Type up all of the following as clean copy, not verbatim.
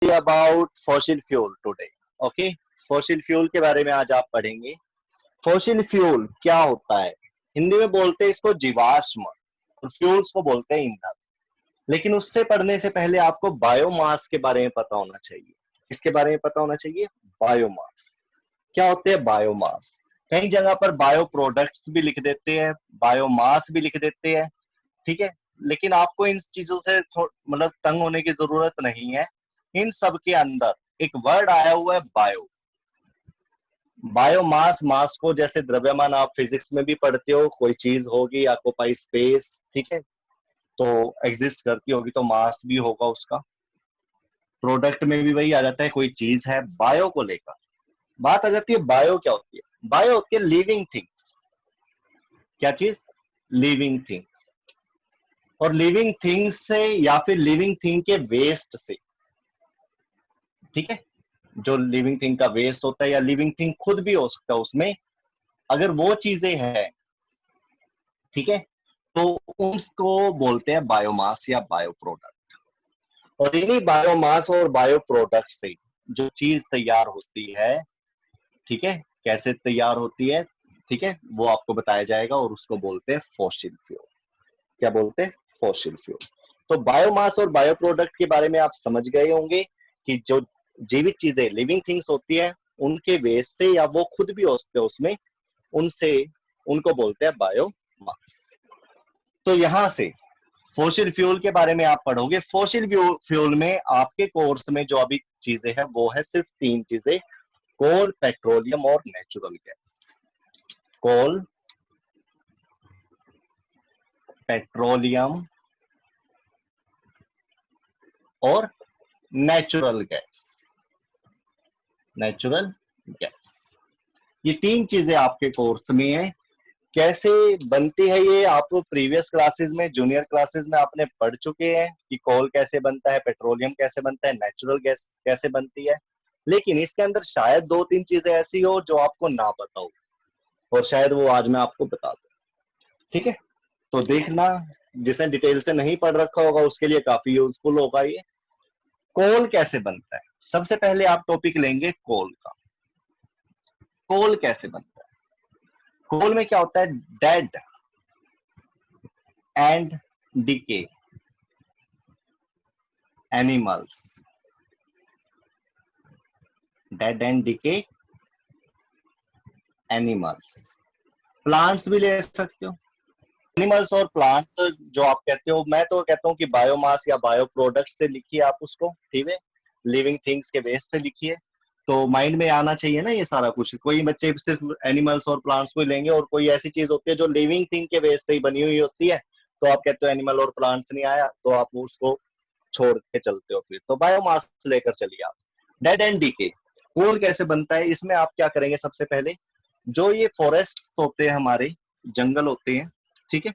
About fossil fuel today. Okay, fossil fuel के बारे में आज आप पढ़ेंगे। फॉसिल फ्यूल क्या होता है? हिंदी में बोलते हैं इसको जीवाश्म और फ्यूल्स को बोलते हैं ईंधन। लेकिन उससे पढ़ने से पहले आपको बायोमास के बारे में पता होना चाहिए। इसके बारे में पता होना चाहिए, बायोमास क्या होते हैं। बायोमास कई जगह पर बायो प्रोडक्ट्स भी लिख देते हैं, बायोमास भी लिख देते हैं, ठीक है। लेकिन आपको इन चीजों से मतलब तंग होने की जरूरत नहीं है। इन सब के अंदर एक वर्ड आया हुआ है, बायो। बायोमास, मास को जैसे द्रव्यमान आप फिजिक्स में भी पढ़ते हो, कोई चीज होगी ऑक्यूपाई स्पेस, ठीक है, तो एग्जिस्ट करती होगी तो मास भी होगा उसका। प्रोडक्ट में भी वही आ जाता है, कोई चीज है। बायो को लेकर बात आ जाती है। बायो क्या होती है? बायो होती है लिविंग थिंग्स। क्या चीज? Living things. और लिविंग थिंग्स से या फिर लिविंग थिंग के वेस्ट से, ठीक है, जो लिविंग थिंग का वेस्ट होता है या लिविंग थिंग खुद भी हो सकता है उसमें, अगर वो चीजें हैं, ठीक है, तो उसको बोलते हैं बायोमास या बायो प्रोडक्ट। और इन्हीं बायोमास और बायो प्रोडक्ट से जो चीज तैयार होती है, ठीक है, कैसे तैयार होती है, ठीक है, वो आपको बताया जाएगा और उसको बोलते हैं फॉसिल फ्यूल। क्या बोलते हैं? Fossil fuel. तो बायोमास और बायो प्रोडक्ट के बारे में आप समझ गए होंगे कि जो जीवित चीजें लिविंग थिंग्स होती है उनके वेस्ट से या वो खुद भी हो सकते हैं उसमें, उनसे, उनको बोलते हैं बायोमास। तो यहां से फॉसिल फ्यूल के बारे में आप पढ़ोगे। फॉसिल फ्यूल में आपके कोर्स में जो अभी चीजें हैं वो है सिर्फ 3 चीजें, कोल, पेट्रोलियम और नेचुरल गैस। कोल, पेट्रोलियम और नेचुरल गैस। नेचुरल गैस, ये 3 चीजें आपके कोर्स में है। कैसे बनती है ये आप प्रीवियस क्लासेस में, जूनियर क्लासेस में आपने पढ़ चुके हैं कि कोल कैसे बनता है, पेट्रोलियम कैसे बनता है, नेचुरल गैस कैसे बनती है। लेकिन इसके अंदर शायद 2-3 चीजें ऐसी हो जो आपको ना पता हो, और शायद वो आज मैं आपको बता दूं, ठीक है। तो देखना, जिसे डिटेल से नहीं पढ़ रखा होगा उसके लिए काफी यूजफुल होगा ये। कोल कैसे बनता है? सबसे पहले आप टॉपिक लेंगे कोल का। कोल कैसे बनता है? कोल में क्या होता है? Dead and decay animals. Dead and decay animals. Plants भी ले सकते हो। एनिमल्स और प्लांट्स जो आप कहते हो, मैं तो कहता हूँ कि बायोमास या बायो प्रोडक्ट्स से लिखिए आप उसको, ठीक है, लिविंग थिंग्स के बेस से लिखिए, तो माइंड में आना चाहिए ना ये सारा कुछ। कोई बच्चे सिर्फ एनिमल्स और प्लांट्स को ही लेंगे और कोई ऐसी चीज होती है जो लिविंग थिंग के बेस से ही बनी हुई होती है, तो आप कहते हो एनिमल और प्लांट्स नहीं आया, तो आप उसको छोड़ के चलते हो। फिर तो बायोमास लेकर चलिए आप। Dead and DK. कोल कैसे बनता है? इसमें आप क्या करेंगे? सबसे पहले जो ये फॉरेस्ट होते हैं, हमारे जंगल होते हैं, ठीक है,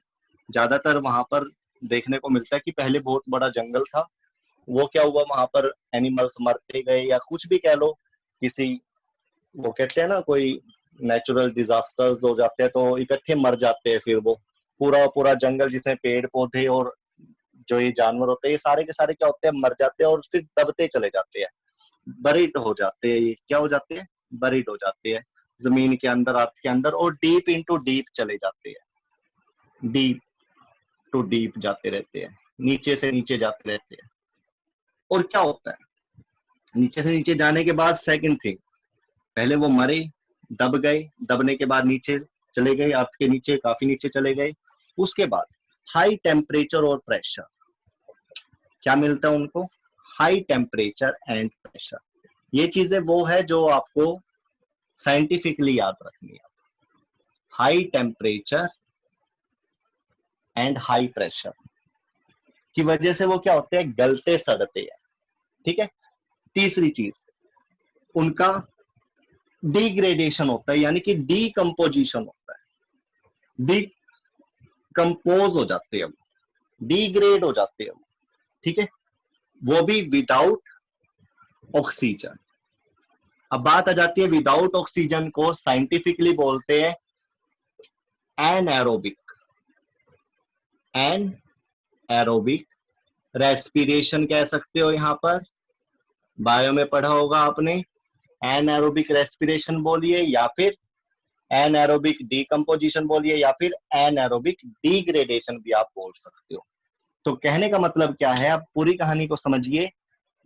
ज्यादातर वहां पर देखने को मिलता है कि पहले बहुत बड़ा जंगल था, वो क्या हुआ, वहां पर एनिमल्स मरते गए या कुछ भी कह लो, किसी, वो कहते हैं ना, कोई नेचुरल डिजास्टर्स हो जाते हैं तो इकट्ठे मर जाते हैं, फिर वो पूरा पूरा जंगल जिसमें पेड़ पौधे और जो ये जानवर होते हैं ये सारे के सारे क्या होते हैं, मर जाते हैं और फिर दबते चले जाते हैं, बरीड हो जाते हैं। ये क्या हो जाते हैं? बरीड हो जाते हैं जमीन के अंदर, अर्थ के अंदर, और डीप इनटू डीप चले जाते हैं। डीप टू डीप जाते रहते हैं, नीचे से नीचे जाते रहते हैं। और क्या होता है नीचे से नीचे जाने के बाद? सेकंड थिंग, पहले वो मरे, दब गए, दबने के बाद नीचे चले गए, अर्थ के नीचे काफी नीचे चले गए। उसके बाद हाई टेम्परेचर और प्रेशर, क्या मिलता है उनको? High temperature and pressure. ये चीजें वो है जो आपको साइंटिफिकली याद रखनी है। High temperature and high pressure की वजह से वो क्या होते हैं? गलते सड़ते हैं, ठीक है। तीसरी चीज, उनका डिग्रेडेशन होता है, यानी कि डीकम्पोजिशन होता है। डीकम्पोज हो जाते हैं, डिग्रेड हो जाते हैं, ठीक है, वो भी विदाउट ऑक्सीजन। अब बात आ जाती है, विदाउट ऑक्सीजन को साइंटिफिकली बोलते हैं एनएरोबिक। एनएरोबिक रेस्पिरेशन कह सकते हो यहां पर, बायो में पढ़ा होगा आपने, एनएरोबिक रेस्पिरेशन बोलिए या फिर एनएरोबिक डीकम्पोजिशन बोलिए या फिर एनएरोबिक डिग्रेडेशन भी आप बोल सकते हो। तो कहने का मतलब क्या है, आप पूरी कहानी को समझिए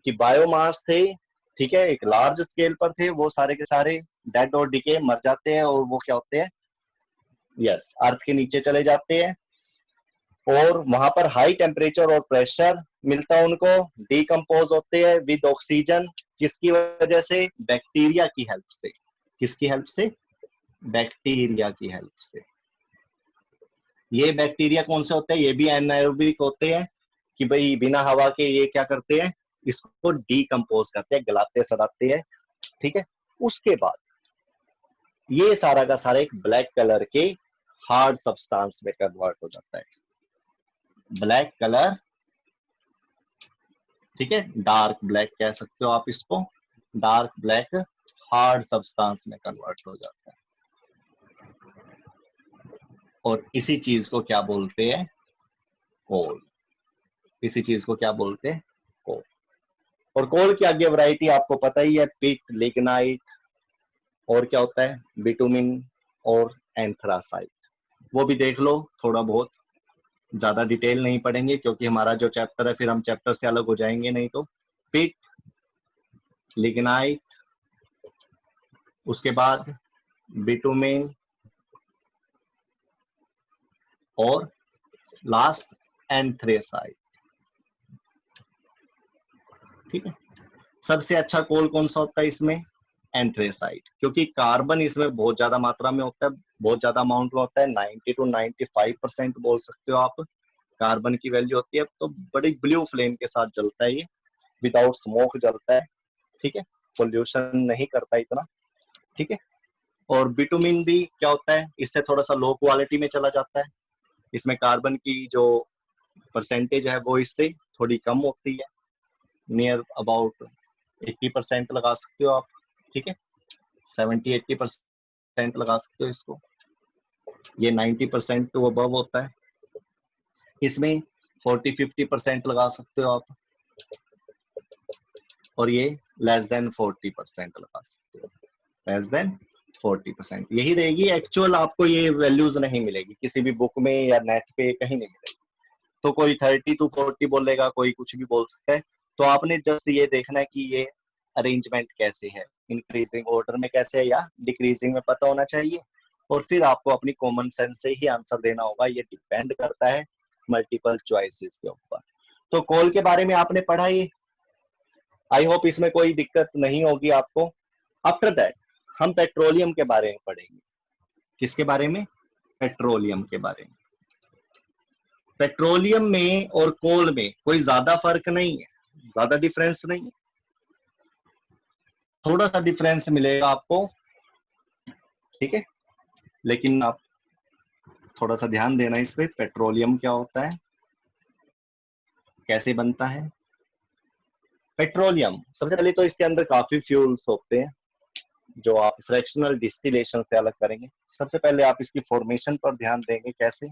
कि बायोमास थे, ठीक है, एक लार्ज स्केल पर थे, वो सारे के सारे डेड और डिके मर जाते हैं और वो क्या होते हैं, यस, अर्थ के नीचे चले जाते हैं और वहां पर हाई टेम्परेचर और प्रेशर मिलता है उनको, डिकम्पोज होते हैं विद ऑक्सीजन। किसकी वजह से? बैक्टीरिया की हेल्प से। किसकी हेल्प से? बैक्टीरिया की हेल्प से। ये बैक्टीरिया कौन से होते हैं? ये भी एनाएरोबिक होते हैं कि भाई बिना हवा के ये क्या करते हैं, इसको डिकम्पोज करते हैं, गलाते सड़ाते हैं, ठीक है। उसके बाद ये सारा का सारा एक ब्लैक कलर के हार्ड सब्सटेंस में कन्वर्ट हो जाता है। ब्लैक कलर, ठीक है, डार्क ब्लैक कह सकते हो आप इसको, डार्क ब्लैक हार्ड सब्सटेंस में कन्वर्ट हो जाता है। और इसी चीज को क्या बोलते हैं? कोल। इसी चीज को क्या बोलते हैं? कोल। और कोल की आगे वैरायटी आपको पता ही है, पिट, लिग्नाइट, और क्या होता है, बिटुमिन और एंथ्रासाइट। वो भी देख लो, थोड़ा बहुत, ज्यादा डिटेल नहीं पढ़ेंगे क्योंकि हमारा जो चैप्टर है फिर हम चैप्टर से अलग हो जाएंगे नहीं तो। पिट, लिग्नाइट, उसके बाद बिटुमिन और लास्ट एंथ्रेसाइट, ठीक है। सबसे अच्छा कोल कौन सा होता है इसमें? एंथ्रेसाइट, क्योंकि कार्बन इसमें बहुत ज्यादा मात्रा में होता है, बहुत ज्यादा अमाउंट में होता है, 90 to 95% बोल सकते हो आप कार्बन की वैल्यू होती है। तो बड़ी ब्लू फ्लेम के साथ जलता है ये, विदाउट स्मोक जलता है, ठीक है, पोल्यूशन नहीं करता इतना, ठीक है। और बिटुमिन भी क्या होता है, इससे थोड़ा सा लो क्वालिटी में चला जाता है, इसमें कार्बन की जो परसेंटेज है वो इससे थोड़ी कम होती है, नियर अबाउट 80% लगा सकते हो आप, ठीक है, 70-80% लगा सकते हो इसको। ये 90% टू अबव होता है, इसमें 40-50% लगा सकते हो आप, और ये लेस देन 40% लगा सकते हो, लेस देन 40%। यही रहेगी एक्चुअल, आपको ये वैल्यूज नहीं मिलेगी किसी भी बुक में या नेट पे, कहीं नहीं मिलेगी। तो कोई 30-40 बोलेगा, कोई कुछ भी बोल सकता है। तो आपने जस्ट ये देखना है कि ये अरेंजमेंट कैसे है, इंक्रीजिंग ऑर्डर में कैसे है या डिक्रीजिंग में, पता होना चाहिए। और फिर आपको अपनी कॉमन सेंस से ही आंसर देना होगा, ये डिपेंड करता है मल्टीपल चॉइसेस के ऊपर। तो कॉल के बारे में आपने पढ़ा ही, आई होप इसमें कोई दिक्कत नहीं होगी आपको। आफ्टर दैट हम पेट्रोलियम के बारे में पढ़ेंगे। किसके बारे में? पेट्रोलियम के बारे में। पेट्रोलियम में और कोल में कोई ज्यादा फर्क नहीं है, ज्यादा डिफरेंस नहीं है, थोड़ा सा डिफरेंस मिलेगा आपको, ठीक है। लेकिन आप थोड़ा सा ध्यान देना इस पे, पेट्रोलियम क्या होता है, कैसे बनता है पेट्रोलियम। सबसे पहले तो इसके अंदर काफी फ्यूल्स होते हैं जो आप फ्रैक्शनल डिस्टिलेशन से अलग करेंगे। सबसे पहले आप इसकी फॉर्मेशन पर ध्यान देंगे, कैसे।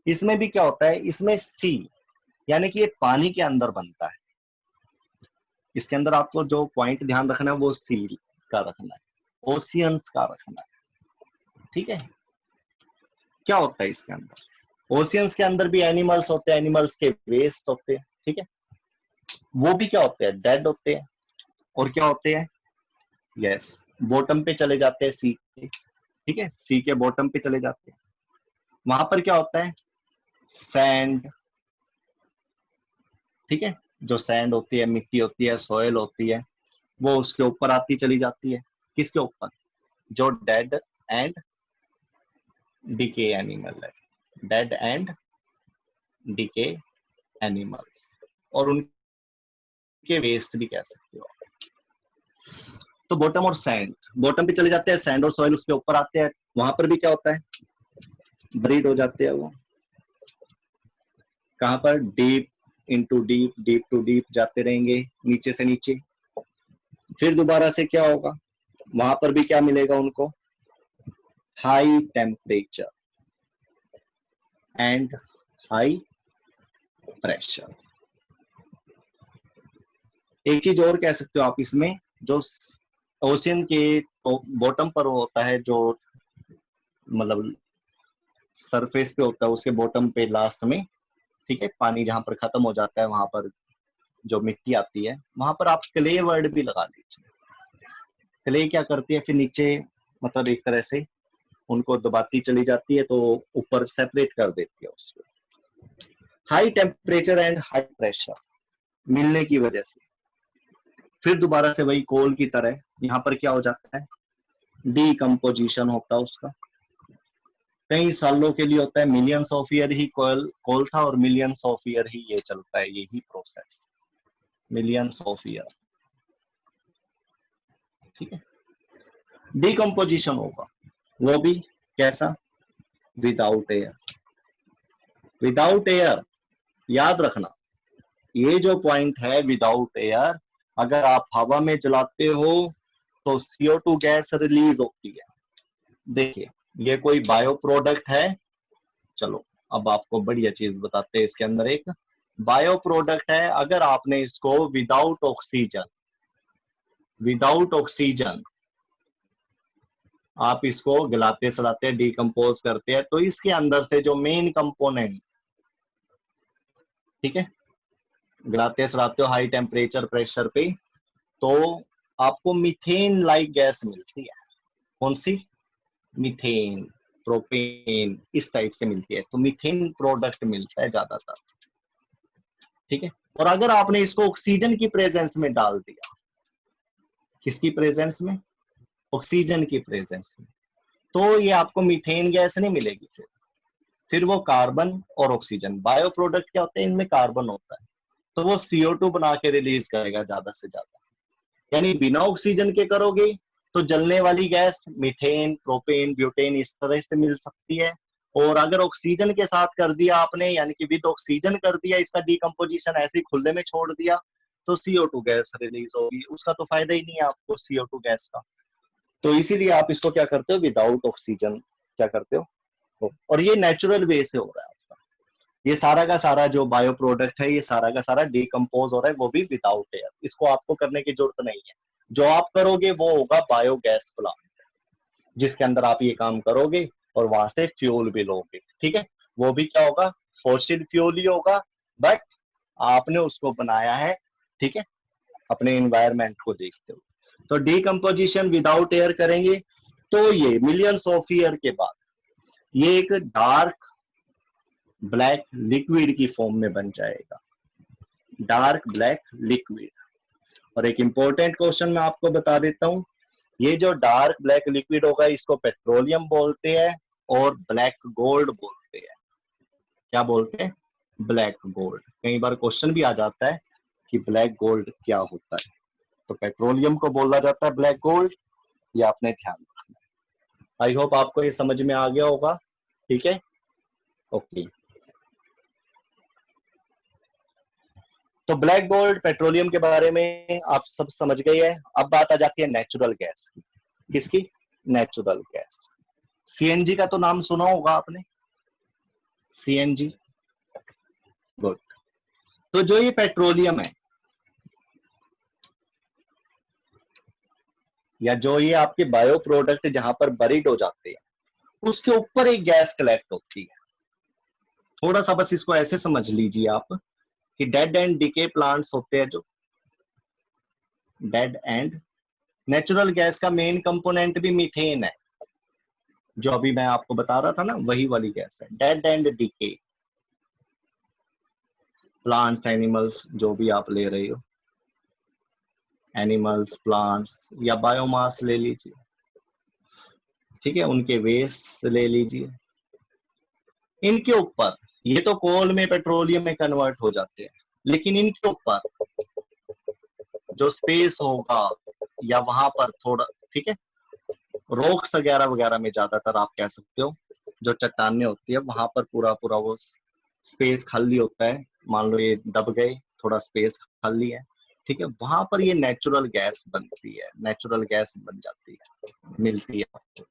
इसमें भी क्या होता है, इसमें सी, यानी कि ये पानी के अंदर बनता है। इसके अंदर आपको जो पॉइंट ध्यान रखना है वो सी का रखना है, ओशियंस का रखना है, ठीक है। क्या होता है इसके अंदर? ओशियंस के अंदर भी एनिमल्स होते हैं, एनिमल्स के वेस्ट होते हैं, ठीक है। वो भी क्या होते हैं? डेड होते हैं। और क्या होते हैं? यस, बॉटम पे चले जाते हैं सी के, ठीक है, सी के बॉटम पे चले जाते हैं। वहां पर क्या होता है? सैंड, ठीक है, जो सैंड होती है, मिट्टी होती है, सॉइल होती है, वो उसके ऊपर आती चली जाती है। किसके ऊपर? जो डेड एंड डीके एनिमल है, डेड एंड डीके एनिमल्स, और उनके वेस्ट भी कह सकते हो। तो बॉटम और सैंड, बॉटम पे चले जाते हैं, सैंड और सॉइल उसके ऊपर आते हैं। वहां पर भी क्या होता है? ब्रीड हो जाते हैं वो, कहां पर? Deep into deep, deep to deep जाते रहेंगे, नीचे से नीचे। फिर दोबारा से क्या होगा? वहां पर भी क्या मिलेगा उनको? High temperature and high pressure. एक चीज और कह सकते हो आप इसमें, जो ओशियन के बॉटम पर होता है, जो मतलब सरफेस पे होता है, उसके बॉटम पे लास्ट में, ठीक है, पानी जहां पर खत्म हो जाता है वहां पर जो मिट्टी आती है, वहां पर आप क्ले वर्ड भी लगा दीजिए। क्ले क्या करती है फिर नीचे, मतलब एक तरह से उनको दबाती चली जाती है तो ऊपर सेपरेट कर देती है उसको। High temperature and high pressure मिलने की वजह से फिर दोबारा से वही कोल की तरह यहाँ पर क्या हो जाता है, डीकम्पोजिशन होता है उसका। कई सालों के लिए होता है, मिलियंस ऑफ ईयर ही कोल था, और मिलियंस ऑफ ईयर ही ये चलता है, यही प्रोसेस, मिलियंस ऑफ ईयर, ठीक है। डीकम्पोजिशन होगा, वो भी कैसा, विदाउट एयर। विदाउट एयर, याद रखना, ये जो पॉइंट है विदाउट एयर, अगर आप हवा में जलाते हो तो CO2 गैस रिलीज होती है। देखिए ये कोई बायो प्रोडक्ट है, चलो अब आपको बढ़िया चीज बताते हैं, इसके अंदर एक बायो प्रोडक्ट है। अगर आपने इसको विदाउट ऑक्सीजन आप इसको गलाते सड़ाते हैं, डिकम्पोज करते हैं, तो इसके अंदर से जो मेन कंपोनेंट, ठीक है, गलाते सड़ाते हो हाई टेम्परेचर प्रेशर पे, तो आपको मीथेन लाइक गैस मिलती है। कौन सी, मीथेन, प्रोपेन, इस टाइप से मिलती है, तो मीथेन प्रोडक्ट मिलता है ज्यादातर, ठीक है। और अगर आपने इसको ऑक्सीजन की प्रेजेंस में डाल दिया, किसकी प्रेजेंस में, ऑक्सीजन की प्रेजेंस में, तो ये आपको मीथेन गैस नहीं मिलेगी। फिर वो कार्बन और ऑक्सीजन, बायो प्रोडक्ट क्या होते हैं, इनमें कार्बन होता है, तो वो CO2 बना के रिलीज करेगा ज्यादा से ज्यादा। यानी बिना ऑक्सीजन के करोगे तो जलने वाली गैस मीथेन, प्रोपेन, ब्यूटेन इस तरह से मिल सकती है। और अगर ऑक्सीजन के साथ कर दिया आपने, यानी कि विद ऑक्सीजन कर दिया, इसका डिकम्पोजिशन ऐसे ही खुले में छोड़ दिया, तो CO2 गैस रिलीज होगी, उसका तो फायदा ही नहीं है आपको CO2 गैस का। तो इसीलिए आप इसको क्या करते हो, विदाउट ऑक्सीजन क्या करते हो, और ये नेचुरल वे से हो रहा है आपका। ये सारा का सारा जो बायो प्रोडक्ट है, ये सारा का सारा डिकम्पोज हो रहा है, वो भी विदाउट एयर, इसको आपको करने की जरूरत नहीं है। जो आप करोगे वो होगा बायोगैस प्लांट, जिसके अंदर आप ये काम करोगे और वहां से फ्यूल भी लोगे, ठीक है। वो भी क्या होगा, फॉसिल फ्यूल ही होगा, बट आपने उसको बनाया है, ठीक है, अपने इन्वायरमेंट को देखते हुए। तो डिकम्पोजिशन विदाउट एयर करेंगे तो ये मिलियंस ऑफ ईयर के बाद ये एक डार्क ब्लैक लिक्विड की फॉर्म में बन जाएगा, डार्क ब्लैक लिक्विड। और एक इंपॉर्टेंट क्वेश्चन मैं आपको बता देता हूं, ये जो डार्क ब्लैक लिक्विड होगा इसको पेट्रोलियम बोलते हैं और ब्लैक गोल्ड बोलते हैं। क्या बोलते हैं, ब्लैक गोल्ड। कई बार क्वेश्चन भी आ जाता है कि ब्लैक गोल्ड क्या होता है, तो पेट्रोलियम को बोला जाता है ब्लैक गोल्ड, ये आपने ध्यान रखना। आई होप आपको ये समझ में आ गया होगा, ठीक है, ओके। तो ब्लैक गोल्ड, पेट्रोलियम के बारे में आप सब समझ गए हैं। अब बात आ जाती है नेचुरल गैस की। किसकी, नेचुरल गैस। CNG का तो नाम सुना होगा आपने, CNG, गुड। तो जो ये पेट्रोलियम है, या जो ये आपके बायो प्रोडक्ट जहां पर बरीड हो जाते हैं, उसके ऊपर एक गैस कलेक्ट होती है। थोड़ा सा बस इसको ऐसे समझ लीजिए आप कि डेड एंड डिके प्लांट्स होते हैं, जो डेड एंड, नेचुरल गैस का मेन कंपोनेंट भी मीथेन है, जो अभी मैं आपको बता रहा था ना, वही वाली गैस है। Dead and decay plants, animals, जो भी आप ले रहे हो, एनिमल्स, प्लांट्स, या बायोमास ले लीजिए, ठीक है, उनके वेस्ट ले लीजिए, इनके ऊपर, ये तो कोल में, पेट्रोलियम में कन्वर्ट हो जाते हैं, लेकिन इनके ऊपर जो स्पेस होगा, या वहां पर थोड़ा, ठीक है, रॉक्स वगैरह वगैरह में ज्यादातर आप कह सकते हो, जो चट्टाने होती है वहां पर पूरा पूरा वो स्पेस खाली होता है। मान लो ये दब गए, थोड़ा स्पेस खाली है, ठीक है, वहां पर ये नेचुरल गैस बनती है, नेचुरल गैस बन जाती है, मिलती है।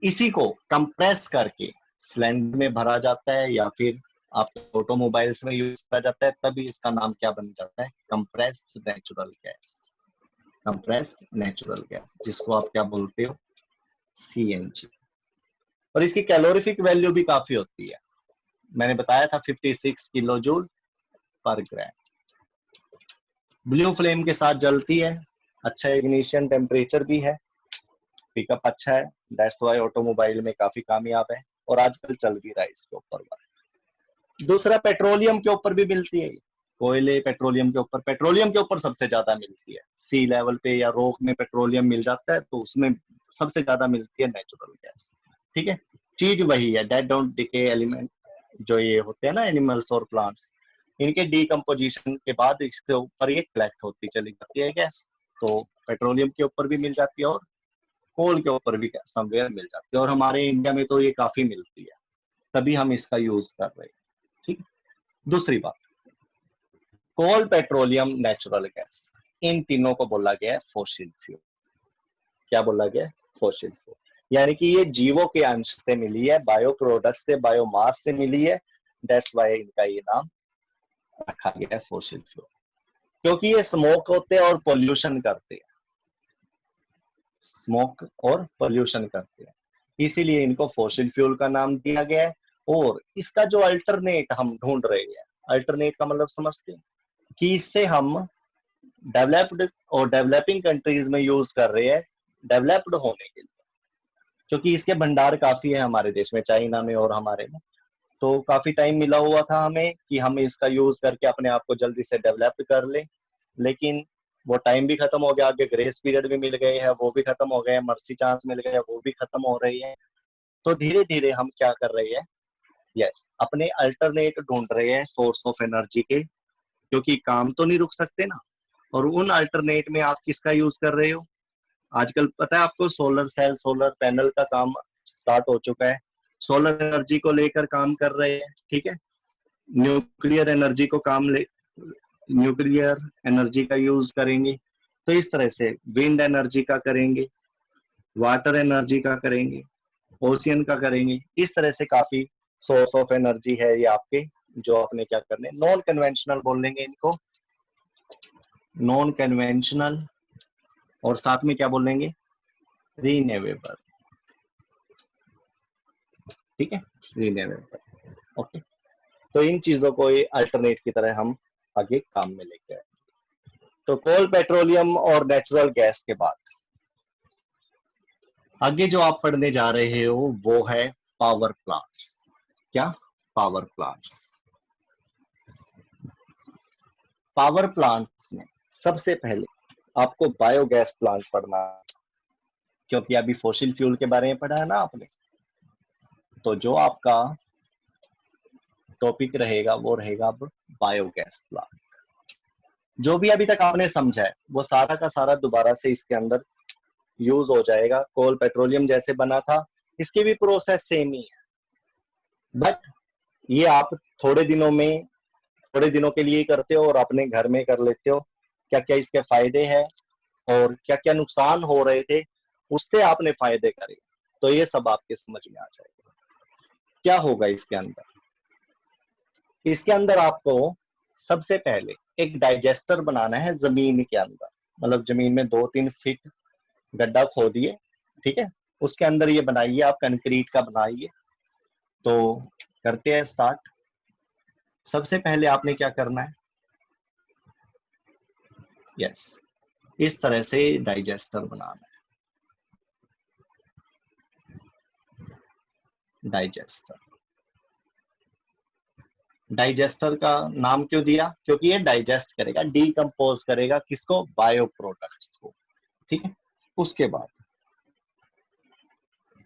इसी को कंप्रेस करके सिलेंडर में भरा जाता है, या फिर आपके ऑटोमोबाइल्स में यूज किया जाता है, तभी इसका नाम क्या बन जाता है, compressed natural gas. Compressed natural gas, जिसको आप क्या बोलते हो, सीएनजी। और इसकी कैलोरीफिक वैल्यू भी काफी होती है, मैंने बताया था 56 किलो जूल पर ग्राम। ब्लू फ्लेम के साथ जलती है, अच्छा इग्निशन टेम्परेचर भी है, पिकअप अच्छा है, दैट्स वाई ऑटोमोबाइल में काफी कामयाब है और आजकल चल भी रहा है इसके ऊपर। दूसरा, पेट्रोलियम के ऊपर भी मिलती है, कोयले पेट्रोलियम के ऊपर सबसे ज्यादा मिलती है, सी लेवल पे या रॉक में पेट्रोलियम मिल जाता है, तो उसमें सबसे ज्यादा मिलती है नेचुरल गैस। ठीक है, चीज वही है, डेड डोंट डिके एलिमेंट जो ये होते हैं ना एनिमल्स और प्लांट्स, इनके डीकम्पोजिशन के बाद इसके ऊपर ये कलेक्ट होती चली जाती है गैस। तो पेट्रोलियम के ऊपर भी मिल जाती है और कोल के ऊपर भी समवेयर मिल जाती है, और हमारे इंडिया में तो ये काफी मिलती है, तभी हम इसका यूज कर रहे हैं। ठीक। दूसरी बात, कोल, पेट्रोलियम, नेचुरल गैस, इन तीनों को बोला गया है फॉसिल फ्यूल। क्या बोला गया है, फॉसिल फ्यूल। यानी कि ये जीवों के अंश से मिली है, बायो प्रोडक्ट से, बायोमास से मिली है, दैट्स वाई इनका ये नाम रखा गया है फॉसिल फ्यूल। क्योंकि ये स्मोक होते हैं और पोल्यूशन करते हैं, स्मोक और पोल्यूशन करते हैं, इसीलिए इनको फॉसिल फ्यूल का नाम दिया गया है। और इसका जो अल्टरनेट हम ढूंढ रहे हैं, अल्टरनेट का मतलब समझते हैं कि इससे हम डेवलप्ड और डेवलपिंग कंट्रीज में यूज कर रहे हैं डेवलप्ड होने के लिए, क्योंकि इसके भंडार काफी है हमारे देश में, चाइना में और हमारे में। तो काफी टाइम मिला हुआ था हमें कि हम इसका यूज करके अपने आप को जल्दी से डेवलप कर ले, लेकिन वो टाइम भी खत्म हो गया, आगे ग्रेस पीरियड भी मिल गए हैं, वो भी खत्म हो गए, मर्सी चांस मिल गए, वो भी खत्म हो रही है। तो धीरे धीरे हम क्या कर रहे हैं, यस, अपने अल्टरनेट ढूंढ रहे हैं सोर्स ऑफ एनर्जी के, क्योंकि काम तो नहीं रुक सकते ना। और उन अल्टरनेट में आप किसका यूज कर रहे हो, आजकल पता है आपको, सोलर सेल, सोलर पैनल का काम स्टार्ट हो चुका है, सोलर एनर्जी को लेकर काम कर रहे हैं। ठीक है, न्यूक्लियर एनर्जी को काम ले, न्यूक्लियर एनर्जी का यूज करेंगे, तो इस तरह से विंड एनर्जी का करेंगे, वाटर एनर्जी का करेंगे, ओशियन का करेंगे, इस तरह से काफी सोर्स ऑफ एनर्जी है ये आपके, जो आपने क्या करने, नॉन कन्वेंशनल बोलेंगे इनको, नॉन कन्वेंशनल, और साथ में क्या बोलेंगे, रीन्यूएबल। ठीक है, रीन्यूएबल। ओके, तो इन चीजों को ये अल्टरनेट की तरह हम आगे काम में लेके आए। तो कोल, पेट्रोलियम और नेचुरल गैस के बाद आगे जो आप पढ़ने जा रहे हो वो है पावर प्लांट्स। क्या, पावर प्लांट्स। पावर प्लांट्स में सबसे पहले आपको बायोगैस प्लांट पढ़ना, क्योंकि अभी फॉसिल फ्यूल के बारे में पढ़ा है ना आपने, तो जो आपका टॉपिक रहेगा वो रहेगा अब बायोगैस प्लांट। जो भी अभी तक आपने समझा है वो सारा का सारा दोबारा से इसके अंदर यूज हो जाएगा। कोल, पेट्रोलियम जैसे बना था, इसकी भी प्रोसेस सेम ही है, बट ये आप थोड़े दिनों में, थोड़े दिनों के लिए करते हो और अपने घर में कर लेते हो। क्या क्या इसके फायदे हैं और क्या क्या नुकसान हो रहे थे, उससे आपने फायदे करे, तो ये सब आपके समझ में आ जाएगा। क्या होगा इसके अंदर, इसके अंदर आपको सबसे पहले एक डाइजेस्टर बनाना है जमीन के अंदर, मतलब जमीन में 2-3 फीट गड्ढा खोदिए। ठीक है, उसके अंदर ये बनाइए, आप कंक्रीट का बनाइए। तो करते हैं स्टार्ट। सबसे पहले आपने क्या करना है, यस, इस तरह से डाइजेस्टर बनाना है। डाइजेस्टर, डाइजेस्टर का नाम क्यों दिया, क्योंकि ये डाइजेस्ट करेगा, डीकम्पोज करेगा किसको, बायो प्रोडक्ट्स को। ठीक है, उसके बाद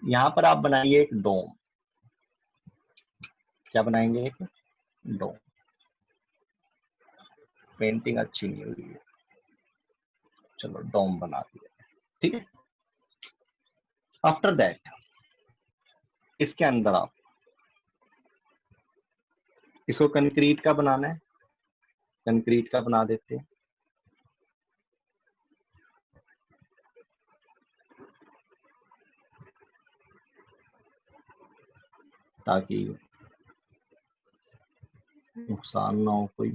यहां पर आप बनाइए एक डोम। क्या बनाएंगे, एक डोम। पेंटिंग अच्छी नहीं हुई है, चलो डोम बना दिया। ठीक है, आफ्टर दैट इसके अंदर आप इसको कंक्रीट का बनाना है, कंक्रीट का बना देते हैं। ताकि नुकसान ना हो कोई।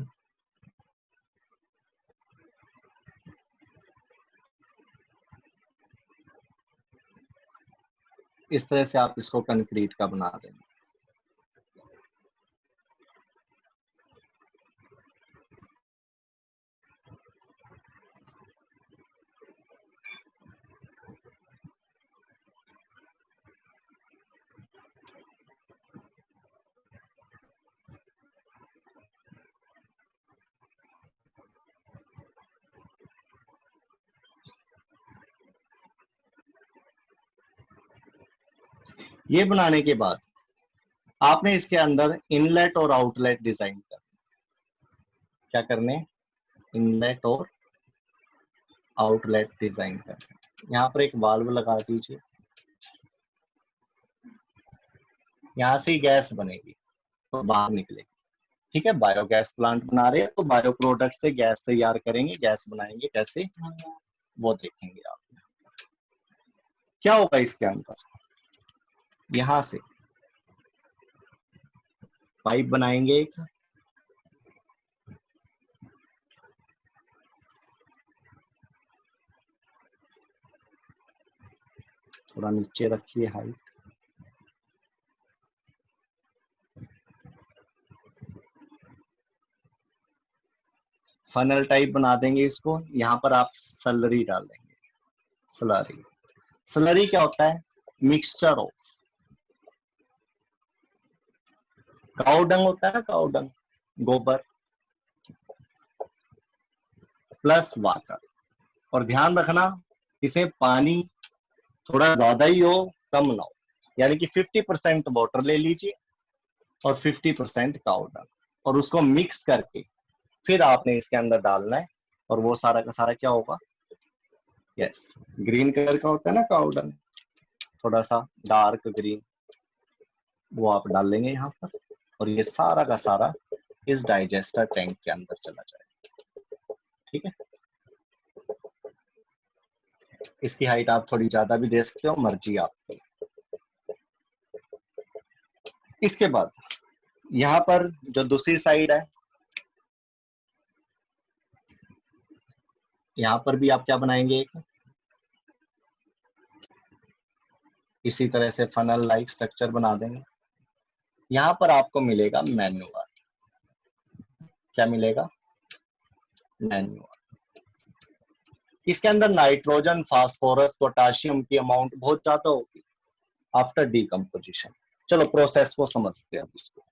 इस तरह से आप इसको कंक्रीट का बना देंगे। ये बनाने के बाद आपने इसके अंदर इनलेट और आउटलेट डिजाइन कर, क्या करने, इनलेट और आउटलेट डिजाइन कर। यहाँ पर एक वाल्व लगा दीजिए, यहाँ से गैस बनेगी तो बाहर निकलेगी। ठीक है, बायोगैस प्लांट बना रहे हैं तो बायो प्रोडक्ट से गैस तैयार करेंगे, गैस बनाएंगे, कैसे वो देखेंगे आप। क्या होगा इसके अंदर, यहां से पाइप बनाएंगे एक, थोड़ा नीचे रखिए हाइट, फनल टाइप बना देंगे इसको। यहाँ पर आप सलरी डाल देंगे, स्लरी। स्लरी क्या होता है, मिक्सचर ऑफ, काऊ डंग होता है ना, काऊ डंग, गोबर प्लस वाटर। और ध्यान रखना इसे पानी थोड़ा ज्यादा ही हो कम ना हो, यानी कि 50% वाटर ले लीजिए और 50% काऊ डंग, और उसको मिक्स करके फिर आपने इसके अंदर डालना है। और वो सारा का सारा क्या होगा, यस, ग्रीन कलर का होता है ना काऊ डंग, थोड़ा सा डार्क ग्रीन, वो आप डाल लेंगे यहाँ पर। और ये सारा का सारा इस डाइजेस्टर टैंक के अंदर चला जाएगा। ठीक है, इसकी हाइट आप थोड़ी ज्यादा भी दे सकते हो, मर्जी आपकी। इसके बाद यहाँ पर जो दूसरी साइड है, यहाँ पर भी आप क्या बनाएंगे, एक इसी तरह से फनल लाइक स्ट्रक्चर बना देंगे। यहाँ पर आपको मिलेगा मैन्युअर, क्या मिलेगा, मैन्युअर। इसके अंदर नाइट्रोजन, फास्फोरस, पोटाशियम की अमाउंट बहुत ज्यादा होगी आफ्टर डीकम्पोजिशन। चलो प्रोसेस को समझते हैं इसको।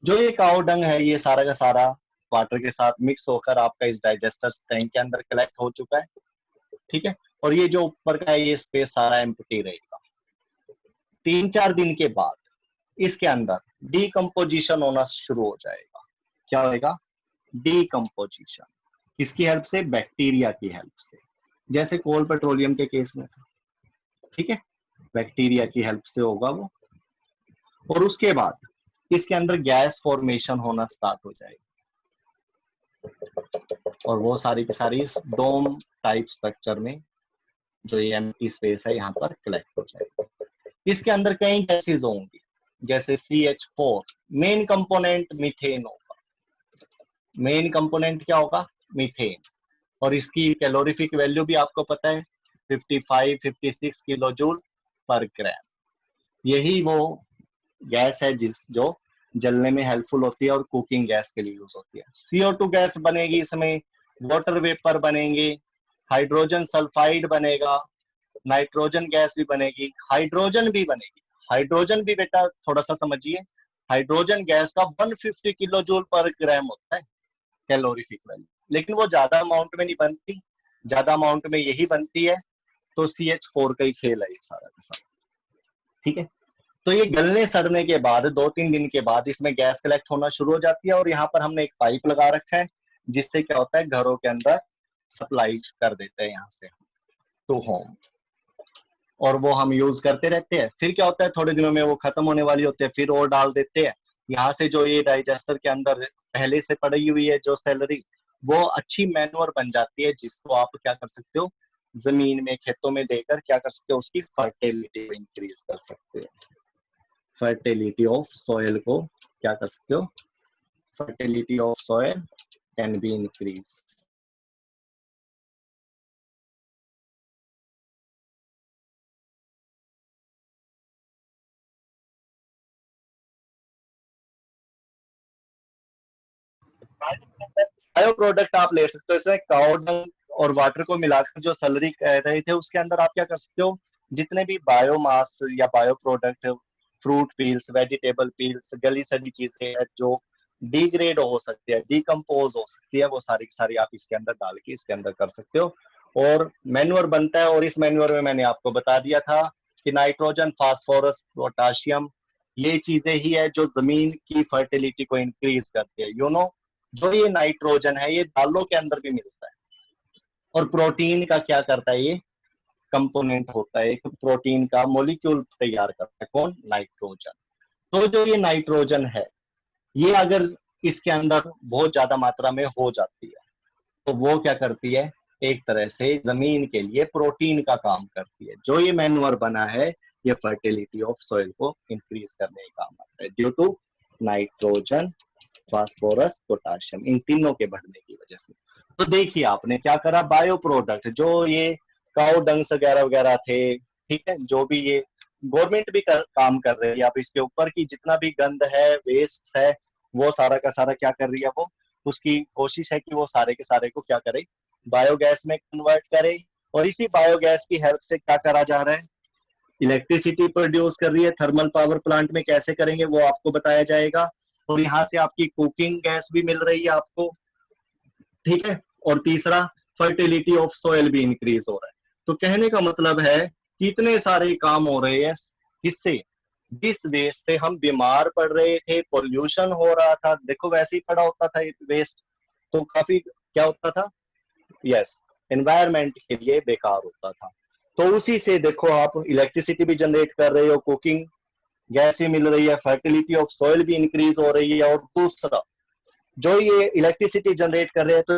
जो ये काऊ डंग है ये सारा का सारा वाटर के साथ मिक्स होकर आपका इस डाइजेस्टर टैंक के अंदर कलेक्ट हो चुका है। ठीक है, और ये जो ऊपर का है ये स्पेस सारा एम्प्टी रहेगा। 3-4 दिन के बाद इसके अंदर डीकम्पोजिशन होना शुरू हो जाएगा। क्या होगा, डीकम्पोजिशन। किसकी हेल्प से, बैक्टीरिया की हेल्प से, जैसे कोल पेट्रोलियम के केस में था। ठीक है, बैक्टीरिया की हेल्प से होगा वो। और उसके बाद इसके अंदर गैस फॉर्मेशन होना स्टार्ट हो जाएगी, और वो सारी की सारी इस डोम टाइप स्ट्रक्चर में जो ये एम्प्टी स्पेस है यहाँ पर कलेक्ट हो जाएगी। इसके अंदर कई गैसेज होंगी, जैसे CH4, मेन कंपोनेंट मीथेन होगा। मेन कंपोनेंट क्या होगा, मीथेन। और इसकी कैलोरीफिक वैल्यू भी आपको पता है, 55-56 किलो जूल पर ग्राम। यही वो गैस है जो जलने में हेल्पफुल होती है और कुकिंग गैस के लिए यूज होती है। CO2 गैस बनेगी इसमें, वाटर वेपर बनेंगे, हाइड्रोजन सल्फाइड बनेगा, नाइट्रोजन गैस भी बनेगी, हाइड्रोजन भी बनेगी। हाइड्रोजन भी बेटा थोड़ा सा समझिए, हाइड्रोजन गैस का 150 किलो जूल पर ग्राम होता है कैलोरीफिक वैल्यू, लेकिन वो ज्यादा अमाउंट में नहीं बनती, ज्यादा अमाउंट में यही बनती है। तो CH4 का ही खेल है ये सारा का सारा। ठीक है, तो ये गलने सड़ने के बाद 2-3 दिन के बाद इसमें गैस कलेक्ट होना शुरू हो जाती है, और यहाँ पर हमने एक पाइप लगा रखा है जिससे क्या होता है, घरों के अंदर सप्लाई कर देते हैं यहाँ से टू होम, और वो हम यूज करते रहते हैं। फिर क्या होता है, थोड़े दिनों में वो खत्म होने वाली होती है, फिर और डाल देते हैं। यहाँ से जो ये डाइजेस्टर के अंदर पहले से पड़ी हुई है जो सैलरी, वो अच्छी मैन्योर बन जाती है, जिसको आप क्या कर सकते हो, जमीन में खेतों में देकर क्या कर सकते हो, उसकी फर्टिलिटी इंक्रीज कर सकते हो। फर्टिलिटी ऑफ सॉइल को क्या कर सकते हो, fertility of soil can be increased. Bio product आप ले सकते हो, इसमें काउ डंग और वाटर को मिलाकर जो सलरी कह रहे थे उसके अंदर आप क्या कर सकते हो, जितने भी बायोमास या bio product, fruit peels, vegetable peels, गली सड़ी चीजें हैं जो डिग्रेड हो सकती है, डिकम्पोज हो सकती है, वो सारी की सारी आप इसके अंदर डाल के इसके अंदर कर सकते हो और मैन्योर बनता है। और इस मैन्योर में मैंने आपको बता दिया था कि नाइट्रोजन, फास्फोरस, पोटाशियम, ये चीजें ही है जो जमीन की फर्टिलिटी को इंक्रीज करती है। यू नो, जो ये नाइट्रोजन है ये दालों के अंदर भी मिलता है और प्रोटीन का क्या करता है, ये कंपोनेंट होता है, एक प्रोटीन का मॉलिक्यूल तैयार करता है, कौन, नाइट्रोजन। तो जो ये नाइट्रोजन है ये अगर इसके अंदर बहुत ज्यादा मात्रा में हो जाती है तो वो क्या करती है, एक तरह से जमीन के लिए प्रोटीन का काम करती है। जो ये मैन्योर बना है ये फर्टिलिटी ऑफ सॉइल को इंक्रीज करने का काम आता है due to nitrogen, phosphorus, potassium, इन तीनों के बढ़ने की वजह से। तो देखिए आपने क्या करा, बायो प्रोडक्ट जो ये काउ डंग्स वगैरह वगैरह थे, ठीक है, जो भी ये गवर्नमेंट भी काम कर रही है, अब इसके ऊपर की जितना भी गंद है, वेस्ट है, वो सारा का सारा क्या कर रही है, वो उसकी कोशिश है कि वो सारे के सारे को क्या करे, बायोगैस में कन्वर्ट करे। और इसी बायोगैस की हेल्प से क्या करा जा रहा है, इलेक्ट्रिसिटी प्रोड्यूस कर रही है। थर्मल पावर प्लांट में कैसे करेंगे वो आपको बताया जाएगा। और यहाँ से आपकी कुकिंग गैस भी मिल रही है आपको, ठीक है। और तीसरा, फर्टिलिटी ऑफ सॉइल भी इंक्रीज हो रहा है। तो कहने का मतलब है कि इतने सारे काम हो रहे हैं, इससे जिस देश से हम बीमार पड़ रहे थे, पोल्यूशन हो रहा था, देखो वैसे ही पड़ा होता था वेस्ट, तो काफी क्या होता था, यस, एनवायरमेंट के लिए बेकार होता था। तो उसी से देखो आप इलेक्ट्रिसिटी भी जनरेट कर रहे हो, कुकिंग गैस भी मिल रही है, फर्टिलिटी ऑफ सॉइल भी इंक्रीज हो रही है। और दूसरा, जो ये इलेक्ट्रिसिटी जनरेट कर रहे हैं तो